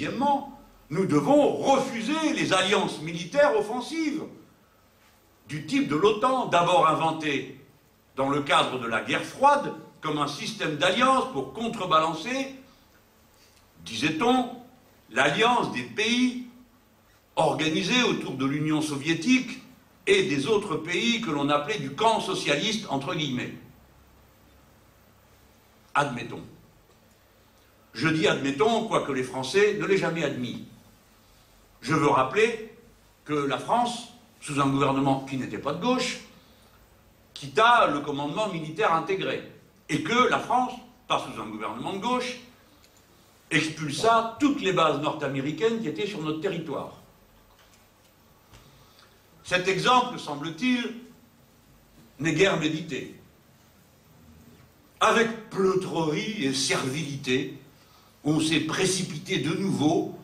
deuxièmement, nous devons refuser les alliances militaires offensives du type de l'OTAN, d'abord inventée dans le cadre de la guerre froide comme un système d'alliance pour contrebalancer, disait-on, l'alliance des pays organisés autour de l'Union soviétique et des autres pays que l'on appelait du camp socialiste, entre guillemets. Admettons. Je dis admettons, quoique les Français ne l'aient jamais admis. Je veux rappeler que la France, sous un gouvernement qui n'était pas de gauche, quitta le commandement militaire intégré. Et que la France, pas sous un gouvernement de gauche, expulsa toutes les bases nord-américaines qui étaient sur notre territoire. Cet exemple, semble-t-il, n'est guère médité. Avec pleutrerie et servilité, on s'est précipité de nouveau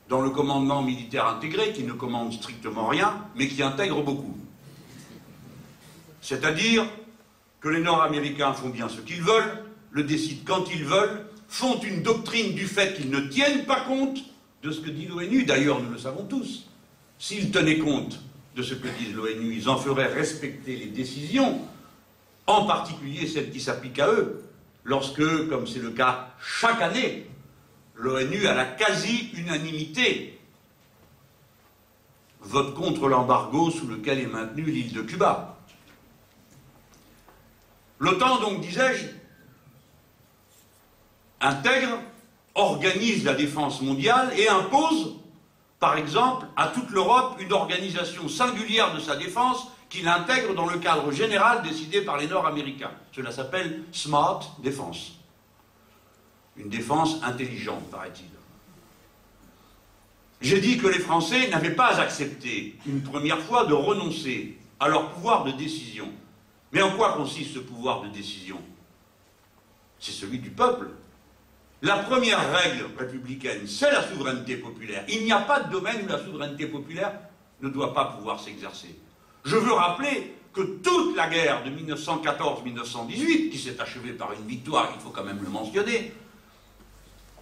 dans le commandement militaire intégré, qui ne commande strictement rien, mais qui intègre beaucoup. C'est-à-dire que les Nord-Américains font bien ce qu'ils veulent, le décident quand ils veulent, font une doctrine du fait qu'ils ne tiennent pas compte de ce que dit l'ONU. D'ailleurs, nous le savons tous. S'ils tenaient compte de ce que dit l'ONU, ils en feraient respecter les décisions, en particulier celles qui s'appliquent à eux, lorsque, comme c'est le cas chaque année, l'ONU, à la quasi-unanimité, vote contre l'embargo sous lequel est maintenue l'île de Cuba. L'OTAN, donc, disais-je, intègre, organise la défense mondiale et impose, par exemple, à toute l'Europe une organisation singulière de sa défense qu'il intègre dans le cadre général décidé par les Nord-Américains. Cela s'appelle Smart Defense. Une défense intelligente, paraît-il. J'ai dit que les Français n'avaient pas accepté une première fois de renoncer à leur pouvoir de décision. Mais en quoi consiste ce pouvoir de décision? C'est celui du peuple. La première règle républicaine, c'est la souveraineté populaire. Il n'y a pas de domaine où la souveraineté populaire ne doit pas pouvoir s'exercer. Je veux rappeler que toute la guerre de 1914-1918, qui s'est achevée par une victoire, il faut quand même le mentionner,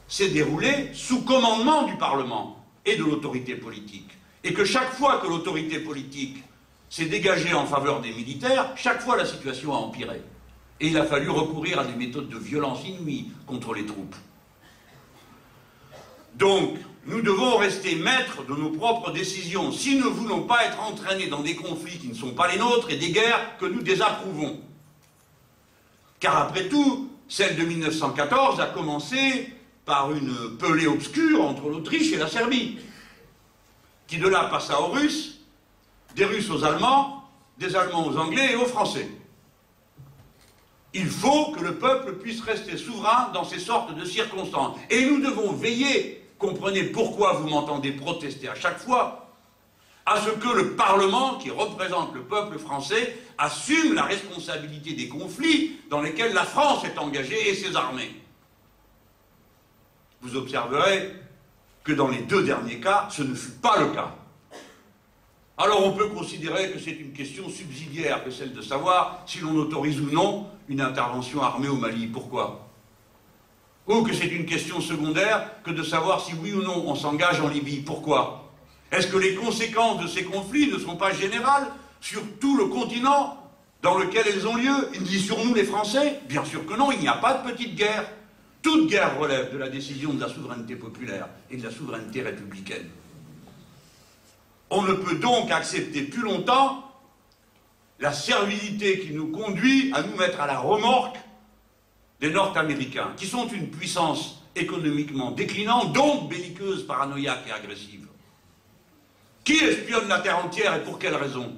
s'est déroulée sous commandement du Parlement et de l'autorité politique. Et que chaque fois que l'autorité politique s'est dégagée en faveur des militaires, chaque fois la situation a empiré. Et il a fallu recourir à des méthodes de violence inouïes contre les troupes. Donc, nous devons rester maîtres de nos propres décisions si nous ne voulons pas être entraînés dans des conflits qui ne sont pas les nôtres et des guerres que nous désapprouvons. Car après tout, celle de 1914 a commencé par une pelée obscure entre l'Autriche et la Serbie, qui de là passa aux Russes, des Russes aux Allemands, des Allemands aux Anglais et aux Français. Il faut que le peuple puisse rester souverain dans ces sortes de circonstances. Et nous devons veiller, comprenez pourquoi vous m'entendez protester à chaque fois, à ce que le Parlement, qui représente le peuple français, assume la responsabilité des conflits dans lesquels la France est engagée et ses armées. Vous observerez que dans les deux derniers cas, ce ne fut pas le cas. Alors on peut considérer que c'est une question subsidiaire que celle de savoir si l'on autorise ou non une intervention armée au Mali. Pourquoi? Ou que c'est une question secondaire que de savoir si oui ou non on s'engage en Libye. Pourquoi? Est-ce que les conséquences de ces conflits ne sont pas générales sur tout le continent dans lequel elles ont lieu, ni sur nous les Français? Bien sûr que non, il n'y a pas de petite guerre. Toute guerre relève de la décision de la souveraineté populaire et de la souveraineté républicaine. On ne peut donc accepter plus longtemps la servilité qui nous conduit à nous mettre à la remorque des Nord-Américains, qui sont une puissance économiquement déclinante, donc belliqueuse, paranoïaque et agressive. Qui espionne la terre entière et pour quelle raison?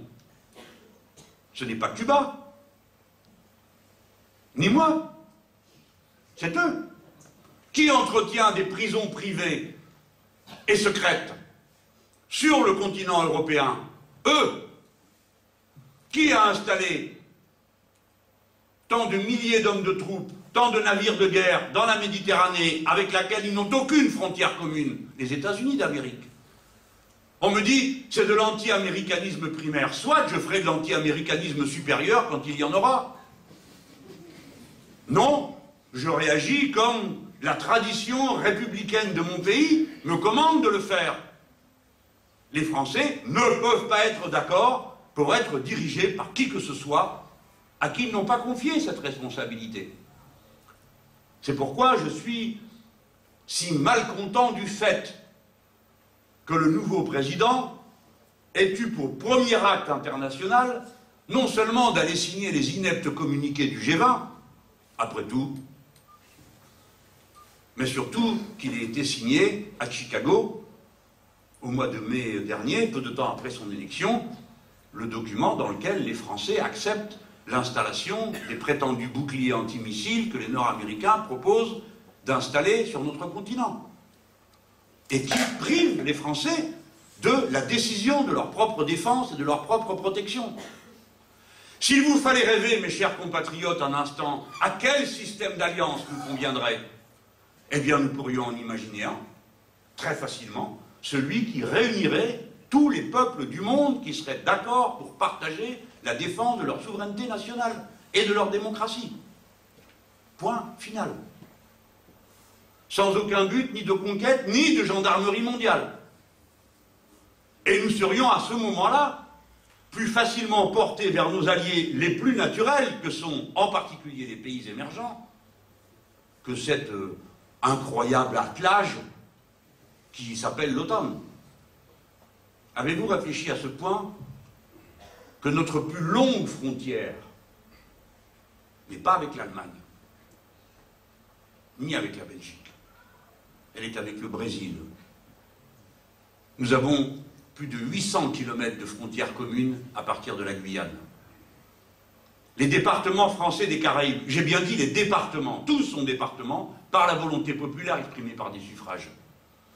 Ce n'est pas Cuba, ni moi, c'est eux. Qui entretient des prisons privées et secrètes sur le continent européen? Eux. Qui a installé tant de milliers d'hommes de troupes, tant de navires de guerre dans la Méditerranée avec laquelle ils n'ont aucune frontière commune? Les États-Unis d'Amérique. On me dit, c'est de l'anti-américanisme primaire. Soit je ferai de l'anti-américanisme supérieur quand il y en aura. Non, je réagis comme la tradition républicaine de mon pays me commande de le faire. Les Français ne peuvent pas être d'accord pour être dirigés par qui que ce soit à qui ils n'ont pas confié cette responsabilité. C'est pourquoi je suis si malcontent du fait que le nouveau président ait eu pour premier acte international non seulement d'aller signer les ineptes communiqués du G20, après tout, mais surtout qu'il ait été signé à Chicago, au mois de mai dernier, peu de temps après son élection, le document dans lequel les Français acceptent l'installation des prétendus boucliers antimissiles que les Nord-Américains proposent d'installer sur notre continent, et qui privent les Français de la décision de leur propre défense et de leur propre protection. S'il vous fallait rêver, mes chers compatriotes, un instant, à quel système d'alliance nous conviendrait, eh bien nous pourrions en imaginer un, très facilement, celui qui réunirait tous les peuples du monde qui seraient d'accord pour partager la défense de leur souveraineté nationale et de leur démocratie. Point final. Sans aucun but, ni de conquête, ni de gendarmerie mondiale. Et nous serions à ce moment-là plus facilement portés vers nos alliés les plus naturels, que sont en particulier les pays émergents, que cet incroyable attelage qui s'appelle l'OTAN. Avez-vous réfléchi à ce point que notre plus longue frontière n'est pas avec l'Allemagne, ni avec la Belgique, elle est avec le Brésil. Nous avons plus de 800 km de frontières communes à partir de la Guyane. Les départements français des Caraïbes, j'ai bien dit les départements, tous sont départements, par la volonté populaire exprimée par des suffrages,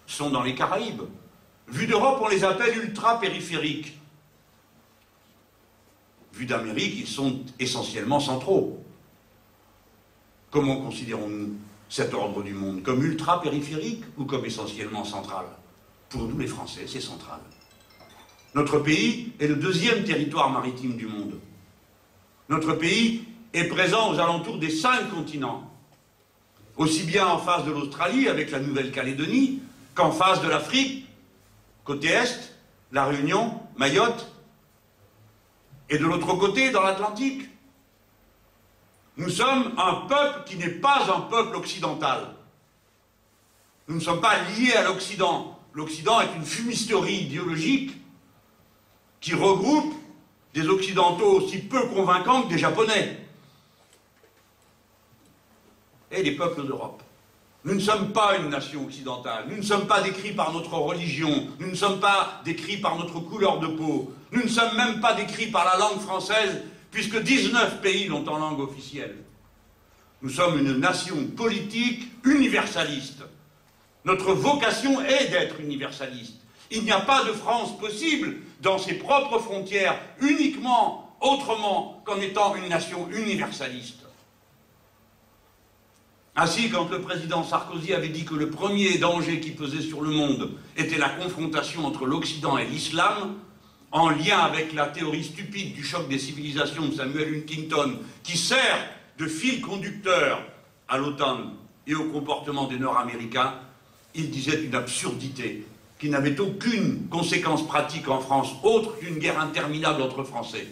sont dans les Caraïbes. Vus d'Europe, on les appelle ultra-périphériques. Vus d'Amérique, ils sont essentiellement centraux. Comment considérons-nous cet ordre du monde? Comme ultra-périphérique ou comme essentiellement central? Pour nous, les Français, c'est central. Notre pays est le deuxième territoire maritime du monde. Notre pays est présent aux alentours des 5 continents. Aussi bien en face de l'Australie, avec la Nouvelle-Calédonie, qu'en face de l'Afrique, côté Est, la Réunion, Mayotte, et de l'autre côté, dans l'Atlantique. Nous sommes un peuple qui n'est pas un peuple occidental. Nous ne sommes pas liés à l'Occident. L'Occident est une fumisterie idéologique qui regroupe des Occidentaux aussi peu convaincants que des Japonais et les peuples d'Europe. Nous ne sommes pas une nation occidentale, nous ne sommes pas décrits par notre religion, nous ne sommes pas décrits par notre couleur de peau, nous ne sommes même pas décrits par la langue française, puisque 19 pays l'ont en langue officielle. Nous sommes une nation politique universaliste. Notre vocation est d'être universaliste. Il n'y a pas de France possible dans ses propres frontières uniquement autrement qu'en étant une nation universaliste. Ainsi, quand le président Sarkozy avait dit que le premier danger qui pesait sur le monde était la confrontation entre l'Occident et l'islam, en lien avec la théorie stupide du choc des civilisations de Samuel Huntington, qui sert de fil conducteur à l'OTAN et au comportement des Nord-Américains, il disait une absurdité qui n'avait aucune conséquence pratique en France, autre qu'une guerre interminable entre Français.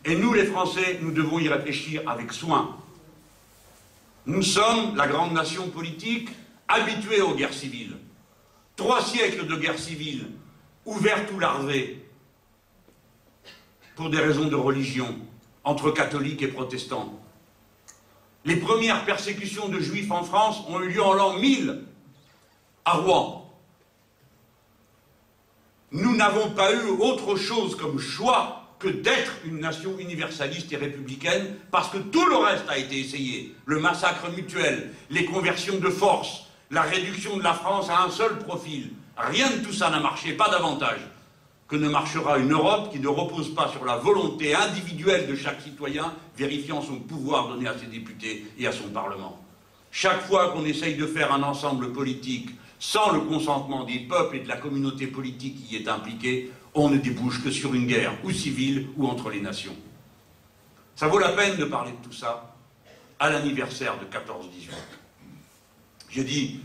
Et nous, les Français, nous devons y réfléchir avec soin. Nous sommes la grande nation politique habituée aux guerres civiles. 3 siècles de guerres civiles, ouvertes ou larvées, pour des raisons de religion, entre catholiques et protestants. Les premières persécutions de juifs en France ont eu lieu en l'an 1000, à Rouen. Nous n'avons pas eu autre chose comme choix que d'être une nation universaliste et républicaine, parce que tout le reste a été essayé. Le massacre mutuel, les conversions de force, la réduction de la France à un seul profil. Rien de tout ça n'a marché, pas davantage que ne marchera une Europe qui ne repose pas sur la volonté individuelle de chaque citoyen, vérifiant son pouvoir donné à ses députés et à son Parlement. Chaque fois qu'on essaye de faire un ensemble politique sans le consentement des peuples et de la communauté politique qui y est impliquée, on ne débouche que sur une guerre, ou civile, ou entre les nations. Ça vaut la peine de parler de tout ça à l'anniversaire de 14-18. J'ai dit,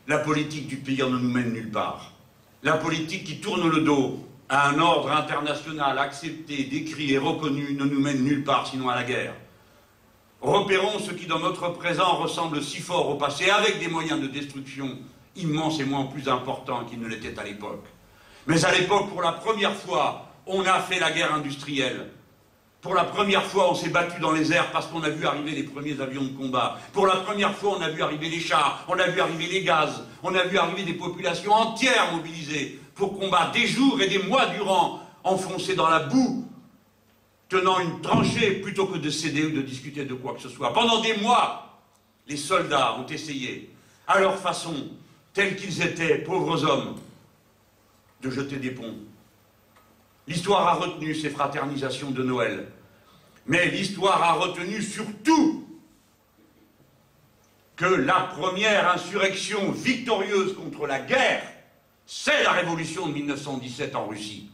la politique du pire ne nous mène nulle part. La politique qui tourne le dos à un ordre international accepté, décrit et reconnu ne nous mène nulle part, sinon à la guerre. Repérons ce qui dans notre présent ressemble si fort au passé, avec des moyens de destruction immenses et moins plus importants qu'ils ne l'étaient à l'époque. Mais à l'époque, pour la première fois, on a fait la guerre industrielle. Pour la première fois, on s'est battu dans les airs parce qu'on a vu arriver les premiers avions de combat. Pour la première fois, on a vu arriver les chars, on a vu arriver les gaz, on a vu arriver des populations entières mobilisées pour combattre des jours et des mois durant, enfoncés dans la boue, tenant une tranchée plutôt que de céder ou de discuter de quoi que ce soit. Pendant des mois, les soldats ont essayé, à leur façon, tels qu'ils étaient, pauvres hommes, de jeter des ponts. L'histoire a retenu ces fraternisations de Noël. Mais l'histoire a retenu surtout que la première insurrection victorieuse contre la guerre, c'est la révolution de 1917 en Russie.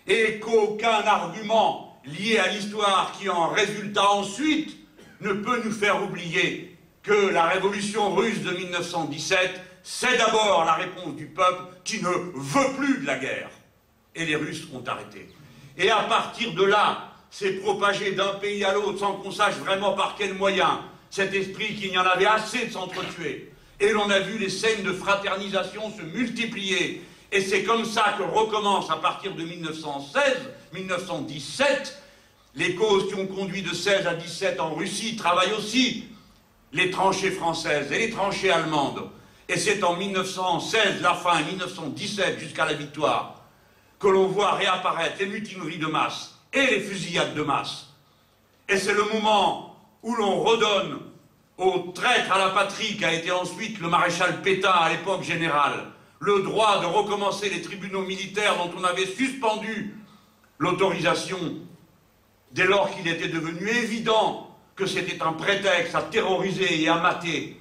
Et qu'aucun argument lié à l'histoire qui en résulta ensuite ne peut nous faire oublier que la révolution russe de 1917, c'est d'abord la réponse du peuple qui ne veut plus de la guerre. Et les Russes ont arrêté. Et à partir de là, c'est propagé d'un pays à l'autre sans qu'on sache vraiment par quel moyen, cet esprit qu'il y en avait assez de s'entretuer. Et l'on a vu les scènes de fraternisation se multiplier. Et c'est comme ça que recommence à partir de 1916, 1917, les causes qui ont conduit de 16 à 17 en Russie travaillent aussi les tranchées françaises et les tranchées allemandes. Et c'est en 1916, la fin, 1917 jusqu'à la victoire, que l'on voit réapparaître les mutineries de masse et les fusillades de masse. Et c'est le moment où l'on redonne au traître à la patrie qu'a été ensuite le maréchal Pétain, à l'époque générale, le droit de recommencer les tribunaux militaires dont on avait suspendu l'autorisation dès lors qu'il était devenu évident que c'était un prétexte à terroriser et à mater.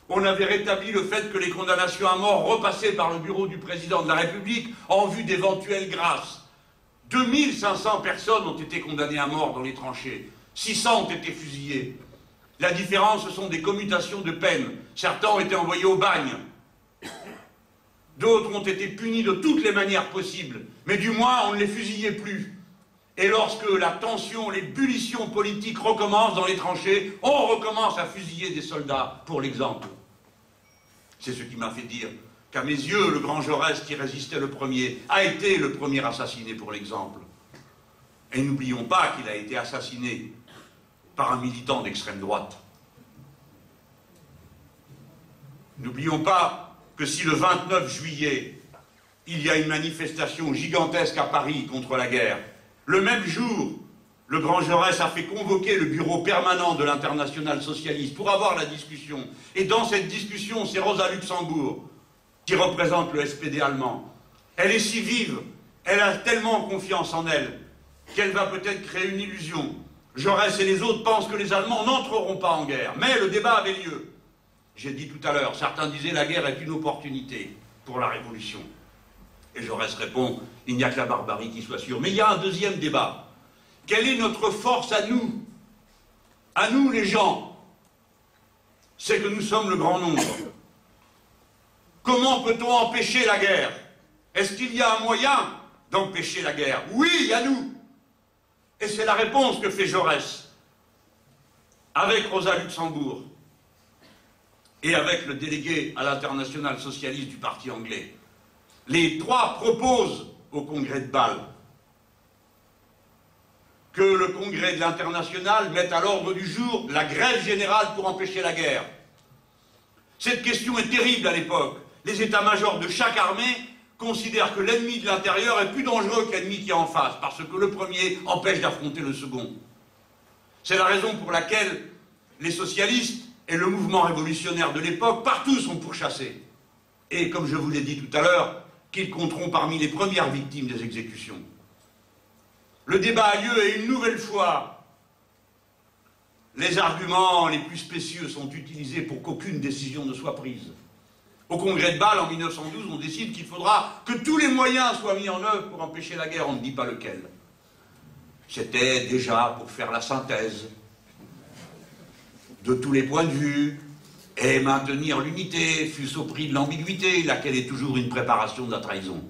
On avait rétabli le fait que les condamnations à mort repassaient par le bureau du président de la République en vue d'éventuelles grâces. 2500 personnes ont été condamnées à mort dans les tranchées. 600 ont été fusillés. La différence, ce sont des commutations de peine. Certains ont été envoyés au bagne. D'autres ont été punis de toutes les manières possibles. Mais du moins, on ne les fusillait plus. Et lorsque la tension, l'ébullition politique recommence dans les tranchées, on recommence à fusiller des soldats, pour l'exemple. C'est ce qui m'a fait dire qu'à mes yeux, le grand Jaurès, qui résistait le premier, a été le premier assassiné, pour l'exemple. Et n'oublions pas qu'il a été assassiné par un militant d'extrême droite. N'oublions pas que si le 29 juillet, il y a une manifestation gigantesque à Paris contre la guerre, le même jour, le grand Jaurès a fait convoquer le bureau permanent de l'Internationale socialiste pour avoir la discussion. Et dans cette discussion, c'est Rosa Luxembourg qui représente le SPD allemand. Elle est si vive, elle a tellement confiance en elle, qu'elle va peut-être créer une illusion. Jaurès et les autres pensent que les Allemands n'entreront pas en guerre. Mais le débat avait lieu. J'ai dit tout à l'heure, certains disaient la guerre est une opportunité pour la révolution. Et Jaurès répond, il n'y a que la barbarie qui soit sûre. Mais il y a un deuxième débat. Quelle est notre force à nous? À nous les gens? C'est que nous sommes le grand nombre. Comment peut-on empêcher la guerre? Est-ce qu'il y a un moyen d'empêcher la guerre? Oui, il y a nous. Et c'est la réponse que fait Jaurès, avec Rosa Luxembourg et avec le délégué à l'Internationale socialiste du parti anglais. Les trois proposent au congrès de Bâle que le congrès de l'Internationale mette à l'ordre du jour la grève générale pour empêcher la guerre. Cette question est terrible à l'époque. Les états-majors de chaque armée considèrent que l'ennemi de l'intérieur est plus dangereux que l'ennemi qui est en face, parce que le premier empêche d'affronter le second. C'est la raison pour laquelle les socialistes et le mouvement révolutionnaire de l'époque, partout sont pourchassés. Et comme je vous l'ai dit tout à l'heure, qu'ils compteront parmi les premières victimes des exécutions. Le débat a lieu et une nouvelle fois, les arguments les plus spécieux sont utilisés pour qu'aucune décision ne soit prise. Au congrès de Bâle, en 1912, on décide qu'il faudra que tous les moyens soient mis en œuvre pour empêcher la guerre, on ne dit pas lequel. C'était déjà pour faire la synthèse de tous les points de vue, et maintenir l'unité, fût-ce au prix de l'ambiguïté, laquelle est toujours une préparation de la trahison.